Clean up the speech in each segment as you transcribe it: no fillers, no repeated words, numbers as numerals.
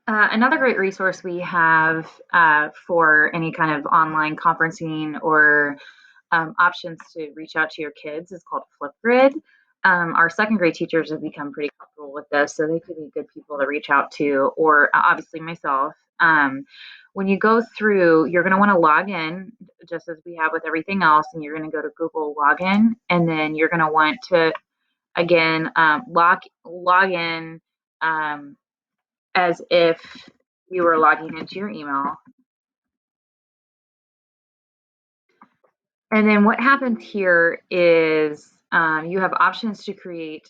Another great resource we have for any kind of online conferencing or options to reach out to your kids is called FlipGrid. Our second grade teachers have become pretty comfortable with this, so they could be good people to reach out to, or obviously myself. When you go through, you're going to want to log in just as we have with everything else, and you're going to go to Google Login, and then you're going to want to, again, log in as if you were logging into your email. And then what happens here is you have options to create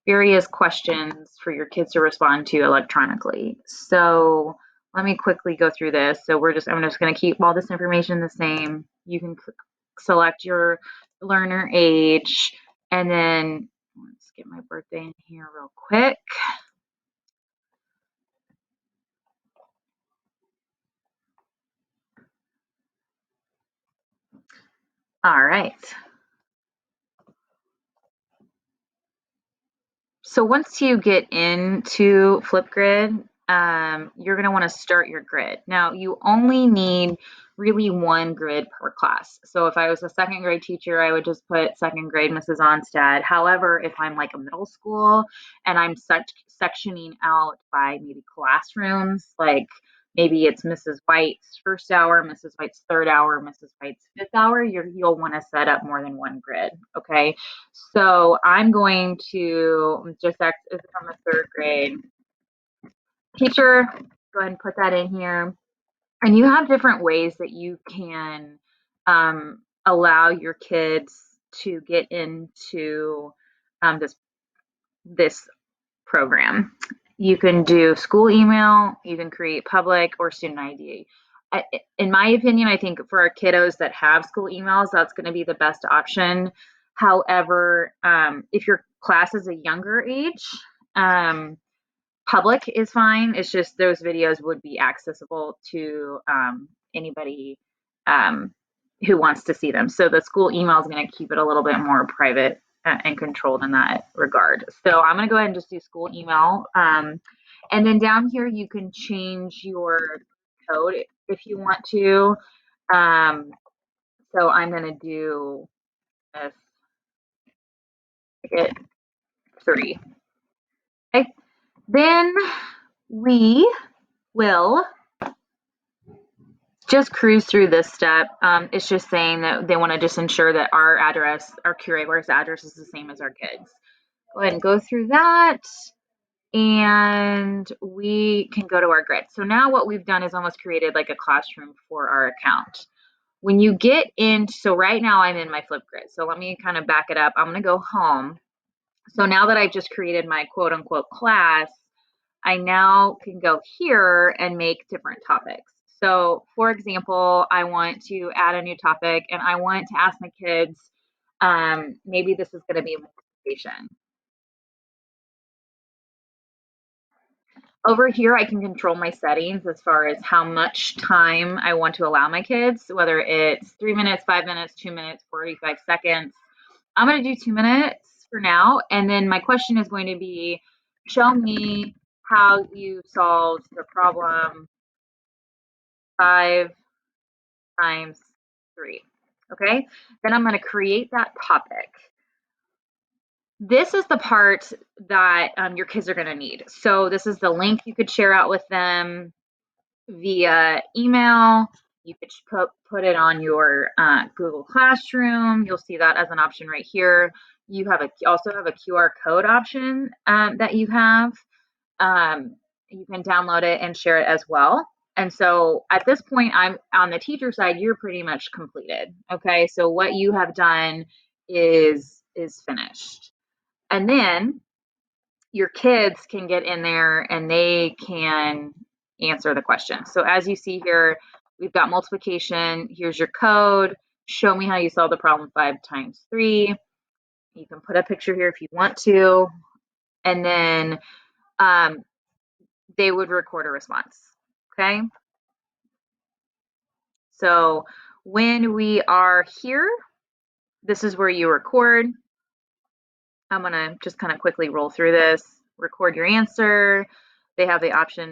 various questions for your kids to respond to electronically. So let me quickly go through this. So I'm just going to keep all this information the same. You can select your learner age, and then let's get my birthday in here real quick. All right. So once you get into FlipGrid, you're going to want to start your grid. Now, you only need really one grid per class. So if I was a second grade teacher, I would just put second grade Mrs. Onstad. However, if I'm like a middle school and I'm sectioning out by maybe classrooms, like maybe it's Mrs. White's first hour, Mrs. White's third hour, Mrs. White's fifth hour, you'll want to set up more than one grid, okay? So I'm going to just act as if I'm a third grade teacher. Go ahead and put that in here. And you have different ways that you can allow your kids to get into this program. You can do school email, you can create public or student ID. In my opinion, I think for our kiddos that have school emails, that's going to be the best option. However, if your class is a younger age, public is fine. It's just those videos would be accessible to anybody who wants to see them. So the school email is going to keep it a little bit more private and controlled in that regard. So I'm going to go ahead and just do school email. And then down here, you can change your code if you want to. So I'm going to do this, ticket 3. Okay. Then we will just cruise through this step. It's just saying that they want to just ensure that our curator's address is the same as our kids. Go ahead and go through that, and we can go to our grid. So now what we've done is almost created like a classroom for our account. When you get in, so right now I'm in my FlipGrid. So let me kind of back it up. I'm going to go home. So now that I've just created my quote unquote class, I now can go here and make different topics. So for example, I want to add a new topic and I want to ask my kids, maybe this is going to be multiplication. Over here, I can control my settings as far as how much time I want to allow my kids, whether it's 3 minutes, 5 minutes, 2 minutes, 45 seconds. I'm going to do 2 minutes for now. And then my question is going to be, show me how you solved the problem 5 times 3. Okay, then I'm going to create that topic. This is the part that your kids are going to need. So this is the link you could share out with them via email. You could put it on your Google Classroom. You'll see that as an option right here. You also have a QR code option that you have. You can download it and share it as well. And so at this point, I'm on the teacher side, you're pretty much completed. Okay, so what you have done is finished. And then your kids can get in there and they can answer the question. So as you see here, we've got multiplication. Here's your code. Show me how you solve the problem 5 times 3. You can put a picture here if you want to. And then they would record a response. Okay. So when we are here, this is where you record. I'm going to just kind of quickly roll through this. Record your answer. they have the option